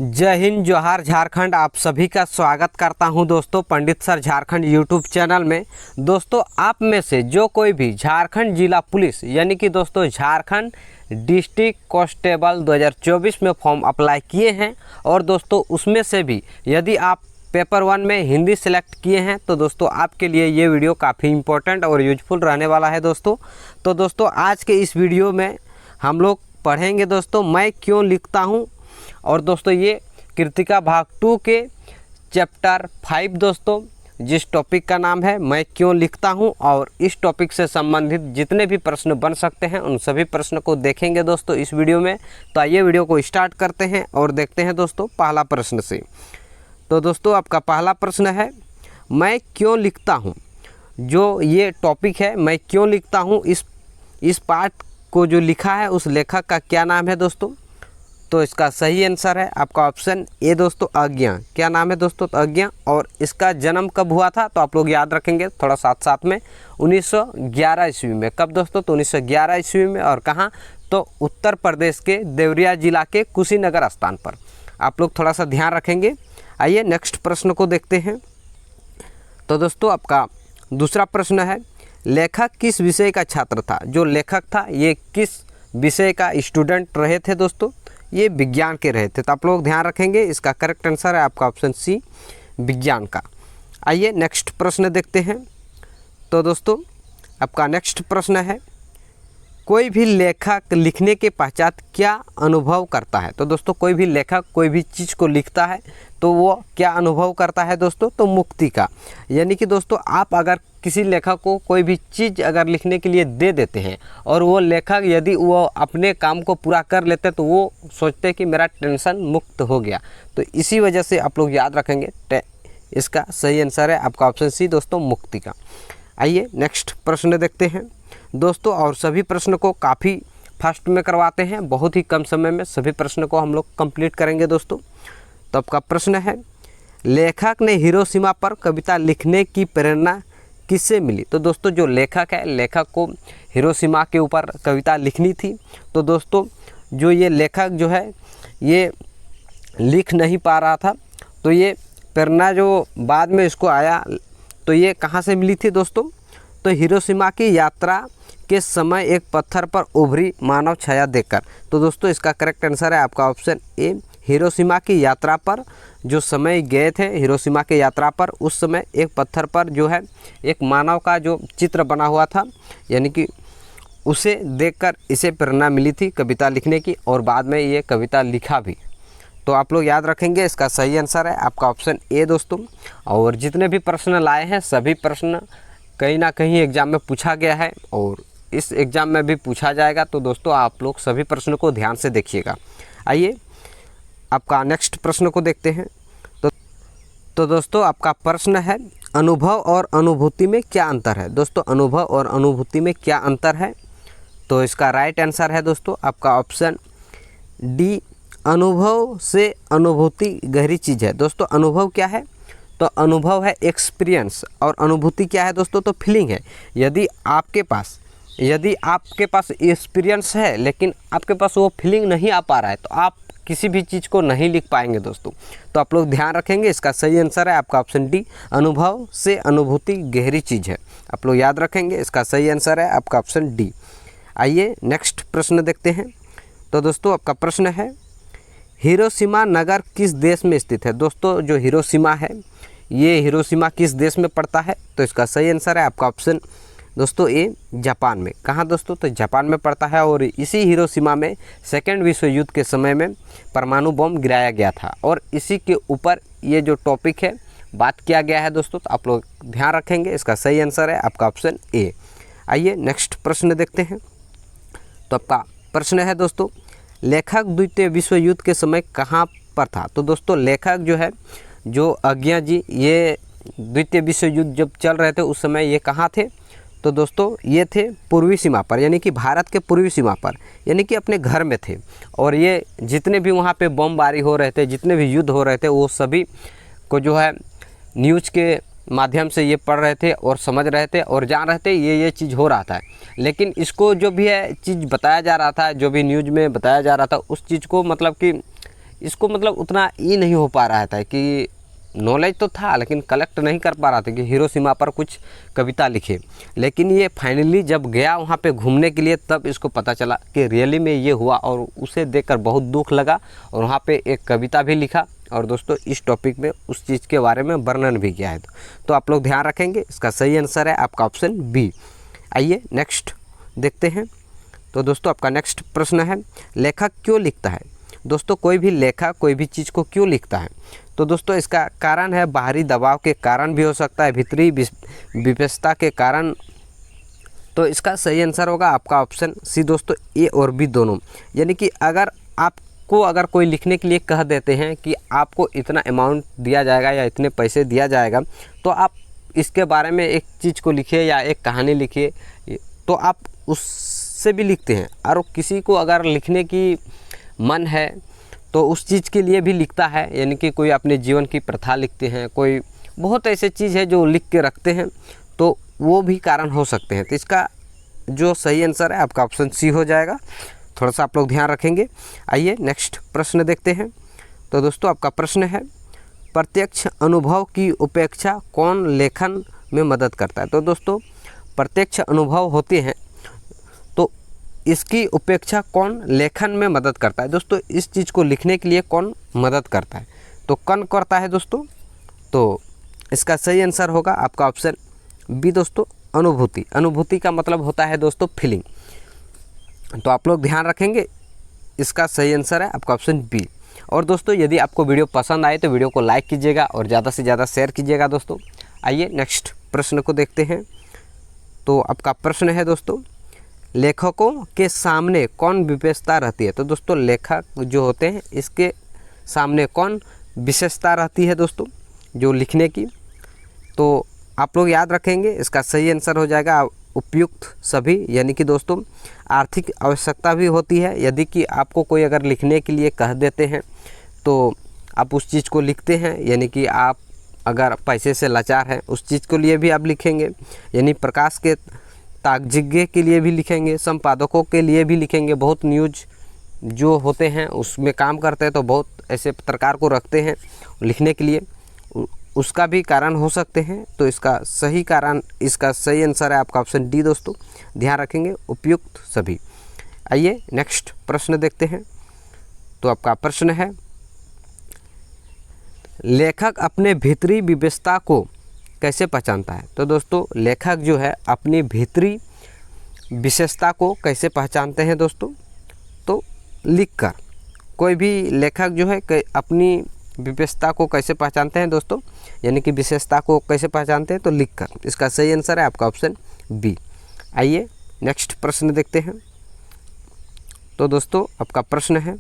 जय हिंद, जोहार, झारखंड। आप सभी का स्वागत करता हूं दोस्तों पंडित सर झारखंड यूट्यूब चैनल में। दोस्तों, आप में से जो कोई भी झारखंड जिला पुलिस यानी कि दोस्तों झारखंड डिस्ट्रिक्ट कांस्टेबल 2024 में फॉर्म अप्लाई किए हैं और दोस्तों उसमें से भी यदि आप पेपर 1 में हिंदी सेलेक्ट किए हैं तो दोस्तों आपके लिए ये वीडियो काफ़ी इम्पोर्टेंट और यूजफुल रहने वाला है दोस्तों। तो दोस्तों आज के इस वीडियो में हम लोग पढ़ेंगे दोस्तों मैं क्यों लिखता हूँ, और दोस्तों ये कृतिका भाग 2 के चैप्टर 5 दोस्तों, जिस टॉपिक का नाम है मैं क्यों लिखता हूं, और इस टॉपिक से संबंधित जितने भी प्रश्न बन सकते हैं उन सभी प्रश्न को देखेंगे दोस्तों इस वीडियो में। तो आइए वीडियो को स्टार्ट करते हैं और देखते हैं दोस्तों पहला प्रश्न से। तो दोस्तों आपका पहला प्रश्न है मैं क्यों लिखता हूं। जो ये टॉपिक है मैं क्यों लिखता हूं, इस पार्ट को जो लिखा है उस लेखक का क्या नाम है दोस्तों। तो इसका सही आंसर है आपका ऑप्शन ए दोस्तों, अज्ञा। क्या नाम है दोस्तों? तो अज्ञा। और इसका जन्म कब हुआ था तो आप लोग याद रखेंगे थोड़ा साथ साथ में, 1911 ईस्वी में। कब दोस्तों? तो 1911 ईस्वी में। और कहाँ? तो उत्तर प्रदेश के देवरिया जिला के कुशीनगर स्थान पर। आप लोग थोड़ा सा ध्यान रखेंगे। आइए नेक्स्ट प्रश्न को देखते हैं। तो दोस्तों आपका दूसरा प्रश्न है लेखक किस विषय का छात्र था। जो लेखक था ये किस विषय का स्टूडेंट रहे थे दोस्तों? ये विज्ञान के रहे थे। तो आप लोग ध्यान रखेंगे, इसका करेक्ट आंसर है आपका ऑप्शन सी, विज्ञान का। आइए नेक्स्ट प्रश्न देखते हैं। तो दोस्तों आपका नेक्स्ट प्रश्न है कोई भी लेखक लिखने के पश्चात क्या अनुभव करता है। तो दोस्तों कोई भी लेखक कोई भी चीज़ को लिखता है तो वो क्या अनुभव करता है दोस्तों? तो मुक्ति का। यानी कि दोस्तों आप अगर किसी लेखक को कोई भी चीज़ अगर लिखने के लिए दे देते हैं और वो लेखक यदि वो अपने काम को पूरा कर लेते तो वो सोचते हैं कि मेरा टेंशन मुक्त हो गया। तो इसी वजह से आप लोग याद रखेंगे, इसका सही आंसर है आपका ऑप्शन सी दोस्तों, मुक्ति का। आइए नेक्स्ट प्रश्न देखते हैं दोस्तों। और सभी प्रश्न को काफ़ी फास्ट में करवाते हैं, बहुत ही कम समय में सभी प्रश्न को हम लोग कंप्लीट करेंगे दोस्तों। तो आपका प्रश्न है लेखक ने हिरोशिमा पर कविता लिखने की प्रेरणा किससे मिली। तो दोस्तों जो लेखक है, लेखक को हिरोशिमा के ऊपर कविता लिखनी थी। तो दोस्तों जो ये लेखक जो है ये लिख नहीं पा रहा था, तो ये प्रेरणा जो बाद में इसको आया तो ये कहाँ से मिली थी दोस्तों? तो हिरोशिमा की यात्रा के समय एक पत्थर पर उभरी मानव छाया देखकर। तो दोस्तों इसका करेक्ट आंसर है आपका ऑप्शन ए, हिरोशिमा की यात्रा पर जो समय गए थे हिरोशिमा के यात्रा पर, उस समय एक पत्थर पर जो है एक मानव का जो चित्र बना हुआ था, यानी कि उसे देखकर इसे प्रेरणा मिली थी कविता लिखने की, और बाद में ये कविता लिखा भी। तो आप लोग याद रखेंगे, इसका सही आंसर है आपका ऑप्शन ए दोस्तों। और जितने भी प्रश्न लाए हैं सभी प्रश्न कहीं ना कहीं एग्ज़ाम में पूछा गया है और इस एग्ज़ाम में भी पूछा जाएगा। तो दोस्तों आप लोग सभी प्रश्नों को ध्यान से देखिएगा। आइए आपका नेक्स्ट प्रश्न को देखते हैं। तो दोस्तों आपका प्रश्न है अनुभव और अनुभूति में क्या अंतर है। दोस्तों अनुभव और अनुभूति में क्या अंतर है? तो इसका राइट आंसर है दोस्तों आपका ऑप्शन डी, अनुभव से अनुभूति गहरी चीज़ है। दोस्तों अनुभव क्या है? तो अनुभव है एक्सपीरियंस, और अनुभूति क्या है दोस्तों? तो फीलिंग है। यदि आपके पास एक्सपीरियंस है लेकिन आपके पास वो फीलिंग नहीं आ पा रहा है तो आप किसी भी चीज़ को नहीं लिख पाएंगे दोस्तों। तो आप लोग ध्यान रखेंगे, इसका सही आंसर है आपका ऑप्शन डी, अनुभव से अनुभूति गहरी चीज़ है। आप लोग याद रखेंगे, इसका सही आंसर है आपका ऑप्शन डी। आइए नेक्स्ट प्रश्न देखते हैं। तो दोस्तों आपका प्रश्न है हिरोशिमा नगर किस देश में स्थित है। दोस्तों जो हिरोशिमा है ये हिरोशिमा किस देश में पड़ता है? तो इसका सही आंसर है आपका ऑप्शन दोस्तों ए, जापान में। कहाँ दोस्तों? तो जापान में पड़ता है। और इसी हिरोशिमा में सेकेंड विश्व युद्ध के समय में परमाणु बम गिराया गया था, और इसी के ऊपर ये जो टॉपिक है बात किया गया है दोस्तों। तो आप लोग ध्यान रखेंगे, इसका सही आंसर है आपका ऑप्शन ए। आइए नेक्स्ट प्रश्न देखते हैं। तो आपका प्रश्न है दोस्तों लेखक द्वितीय विश्व युद्ध के समय कहाँ पर था। तो दोस्तों लेखक जो है जो अज्ञा जी, ये द्वितीय विश्व युद्ध जब चल रहे थे उस समय ये कहाँ थे? तो दोस्तों ये थे पूर्वी सीमा पर, यानी कि भारत के पूर्वी सीमा पर, यानी कि अपने घर में थे। और ये जितने भी वहाँ पे बमबारी हो रहे थे, जितने भी युद्ध हो रहे थे, वो सभी को जो है न्यूज़ के माध्यम से ये पढ़ रहे थे और समझ रहे थे और जान रहे थे ये चीज़ हो रहा था। लेकिन इसको जो भी है चीज़ बताया जा रहा था, जो भी न्यूज़ में बताया जा रहा था, उस चीज़ को मतलब कि इसको मतलब उतना ही नहीं हो पा रहा था कि नॉलेज तो था लेकिन कलेक्ट नहीं कर पा रहा था कि हिरोशिमा पर कुछ कविता लिखे। लेकिन ये फाइनली जब गया वहाँ पे घूमने के लिए तब इसको पता चला कि रियली में ये हुआ, और उसे देखकर बहुत दुख लगा और वहाँ पे एक कविता भी लिखा। और दोस्तों इस टॉपिक में उस चीज़ के बारे में वर्णन भी किया है। तो आप लोग ध्यान रखेंगे, इसका सही आंसर है आपका ऑप्शन बी। आइए नेक्स्ट देखते हैं। तो दोस्तों आपका नेक्स्ट प्रश्न है, लेखक क्यों लिखता है? दोस्तों कोई भी लेखक कोई भी चीज़ को क्यों लिखता है? तो दोस्तों इसका कारण है बाहरी दबाव के कारण भी हो सकता है, भीतरी विशेषता के कारण। तो इसका सही आंसर होगा आपका ऑप्शन सी दोस्तों, ए और बी दोनों। यानी कि अगर कोई लिखने के लिए कह देते हैं कि आपको इतना अमाउंट दिया जाएगा या इतने पैसे दिया जाएगा, तो आप इसके बारे में एक चीज़ को लिखिए या एक कहानी लिखिए, तो आप उससे भी लिखते हैं। और किसी को अगर लिखने की मन है तो उस चीज़ के लिए भी लिखता है, यानी कि कोई अपने जीवन की प्रथा लिखते हैं, कोई बहुत ऐसे चीज़ है जो लिख के रखते हैं, तो वो भी कारण हो सकते हैं। तो इसका जो सही आंसर है आपका ऑप्शन सी हो जाएगा। थोड़ा सा आप लोग ध्यान रखेंगे। आइए नेक्स्ट प्रश्न देखते हैं। तो दोस्तों आपका प्रश्न है, प्रत्यक्ष अनुभव की उपेक्षा कौन लेखन में मदद करता है? तो दोस्तों प्रत्यक्ष अनुभव होते हैं तो इसकी उपेक्षा कौन लेखन में मदद करता है? दोस्तों इस चीज़ को लिखने के लिए कौन मदद करता है? तो कौन करता है दोस्तों? तो इसका सही आंसर होगा आपका ऑप्शन बी दोस्तों, अनुभूति। अनुभूति का मतलब होता है दोस्तों फीलिंग। तो आप लोग ध्यान रखेंगे, इसका सही आंसर है आपका ऑप्शन बी। और दोस्तों यदि आपको वीडियो पसंद आए तो वीडियो को लाइक कीजिएगा और ज़्यादा से ज़्यादा शेयर कीजिएगा दोस्तों। आइए नेक्स्ट प्रश्न को देखते हैं। तो आपका प्रश्न है दोस्तों, लेखकों के सामने कौन विशेषता रहती है? तो दोस्तों लेखक जो होते हैं इसके सामने कौन विशेषता रहती है दोस्तों जो लिखने की? तो आप लोग याद रखेंगे, इसका सही आंसर हो जाएगा उपयुक्त सभी। यानी कि दोस्तों आर्थिक आवश्यकता भी होती है। यदि कि आपको कोई अगर लिखने के लिए कह देते हैं तो आप उस चीज़ को लिखते हैं, यानी कि आप अगर पैसे से लाचार हैं उस चीज़ के लिए भी आप लिखेंगे, यानी प्रकाश के ताकजिज्ञे के लिए भी लिखेंगे, संपादकों के लिए भी लिखेंगे। बहुत न्यूज जो होते हैं उसमें काम करते हैं तो बहुत ऐसे पत्रकार को रखते हैं लिखने के लिए, उसका भी कारण हो सकते हैं। तो इसका सही आंसर है आपका ऑप्शन डी दोस्तों। ध्यान रखेंगे, उपयुक्त सभी। आइए नेक्स्ट प्रश्न देखते हैं। तो आपका प्रश्न है, लेखक अपने भीतरी विशेषता को कैसे पहचानता है? तो दोस्तों लेखक जो है अपनी भीतरी विशेषता को कैसे पहचानते हैं दोस्तों? तो लिखकर। कोई भी लेखक जो है अपनी विशेषता को कैसे पहचानते हैं दोस्तों, यानी कि विशेषता को कैसे पहचानते हैं? तो लिखकर। इसका सही आंसर है आपका ऑप्शन बी। आइए नेक्स्ट प्रश्न देखते हैं। तो दोस्तों आपका प्रश्न है,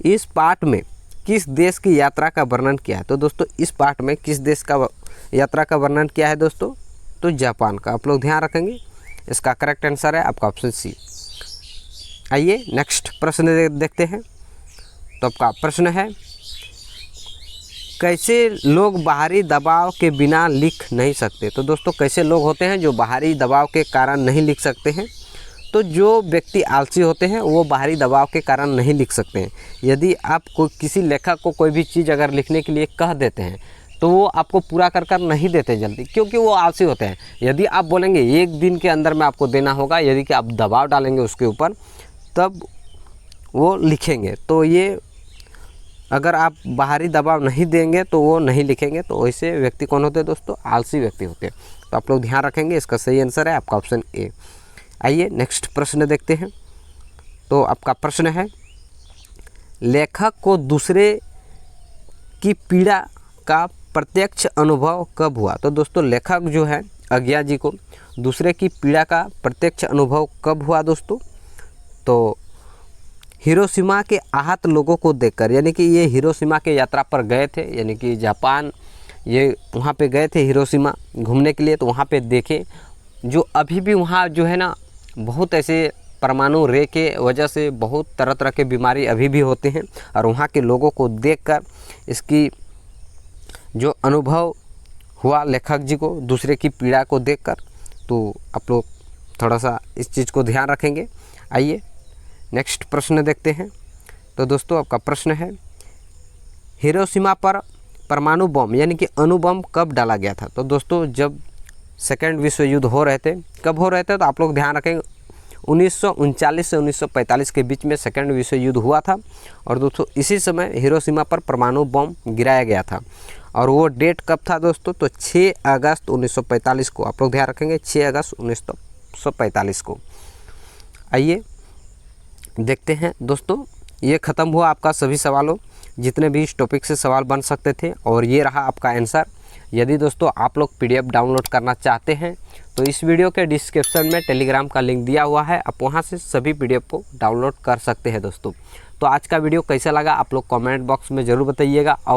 इस पाठ में किस देश की यात्रा का वर्णन किया है? तो दोस्तों इस पाठ में किस देश का यात्रा का वर्णन किया है दोस्तों? तो जापान का। आप लोग ध्यान रखेंगे, इसका करेक्ट आंसर है आपका ऑप्शन सी। आइए नेक्स्ट प्रश्न देखते हैं। तो आपका प्रश्न है, कैसे लोग बाहरी दबाव के बिना लिख नहीं सकते? तो दोस्तों कैसे लोग होते हैं जो बाहरी दबाव के कारण नहीं लिख सकते हैं? तो जो व्यक्ति आलसी होते हैं वो बाहरी दबाव के कारण नहीं लिख सकते हैं। यदि आप किसी लेखक को कोई भी चीज़ अगर लिखने के लिए कह देते हैं तो वो आपको पूरा कर नहीं देते जल्दी, क्योंकि वो आलसी होते हैं। यदि आप बोलेंगे एक दिन के अंदर में आपको देना होगा, यदि कि आप दबाव डालेंगे उसके ऊपर तब वो लिखेंगे। तो ये अगर आप बाहरी दबाव नहीं देंगे तो वो नहीं लिखेंगे। तो वैसे व्यक्ति कौन होते हैं दोस्तों? आलसी व्यक्ति होते हैं। तो आप लोग ध्यान रखेंगे, इसका सही आंसर है आपका ऑप्शन ए। आइए नेक्स्ट प्रश्न देखते हैं। तो आपका प्रश्न है, लेखक को दूसरे की पीड़ा का प्रत्यक्ष अनुभव कब हुआ? तो दोस्तों लेखक जो है अज्ञा जी को दूसरे की पीड़ा का प्रत्यक्ष अनुभव कब हुआ दोस्तों? तो हिरोशिमा के आहत लोगों को देखकर, यानी कि ये हिरोशिमा के यात्रा पर गए थे, यानी कि जापान ये वहाँ पे गए थे हिरोशिमा घूमने के लिए। तो वहाँ पे देखे जो अभी भी वहाँ जो है ना बहुत ऐसे परमाणु रे के वजह से बहुत तरह तरह के बीमारी अभी भी होते हैं, और वहाँ के लोगों को देखकर इसकी जो अनुभव हुआ लेखक जी को दूसरे की पीड़ा को देखकर। तो आप लोग थोड़ा सा इस चीज़ को ध्यान रखेंगे। आइए नेक्स्ट प्रश्न देखते हैं। तो दोस्तों आपका प्रश्न है, हिरोशिमा पर परमाणु बम यानी कि अणु बम कब डाला गया था? तो दोस्तों जब सेकेंड विश्व युद्ध हो रहे थे, कब हो रहे थे तो आप लोग ध्यान रखेंगे 1939 से 1945 के बीच में सेकेंड विश्व युद्ध हुआ था। और दोस्तों इसी समय हिरोशिमा पर परमाणु बम गिराया गया था। और वो डेट कब था दोस्तों? तो 6 अगस्त 1945 को। आप लोग ध्यान रखेंगे 6 अगस्त 1945 को। आइए देखते हैं दोस्तों, ये ख़त्म हुआ आपका सभी सवालों, जितने भी इस टॉपिक से सवाल बन सकते थे, और ये रहा आपका आंसर। यदि दोस्तों आप लोग पीडीएफ डाउनलोड करना चाहते हैं तो इस वीडियो के डिस्क्रिप्शन में टेलीग्राम का लिंक दिया हुआ है, आप वहां से सभी पीडीएफ को डाउनलोड कर सकते हैं दोस्तों। तो आज का वीडियो कैसा लगा आप लोग कमेंट बॉक्स में ज़रूर बताइएगा। और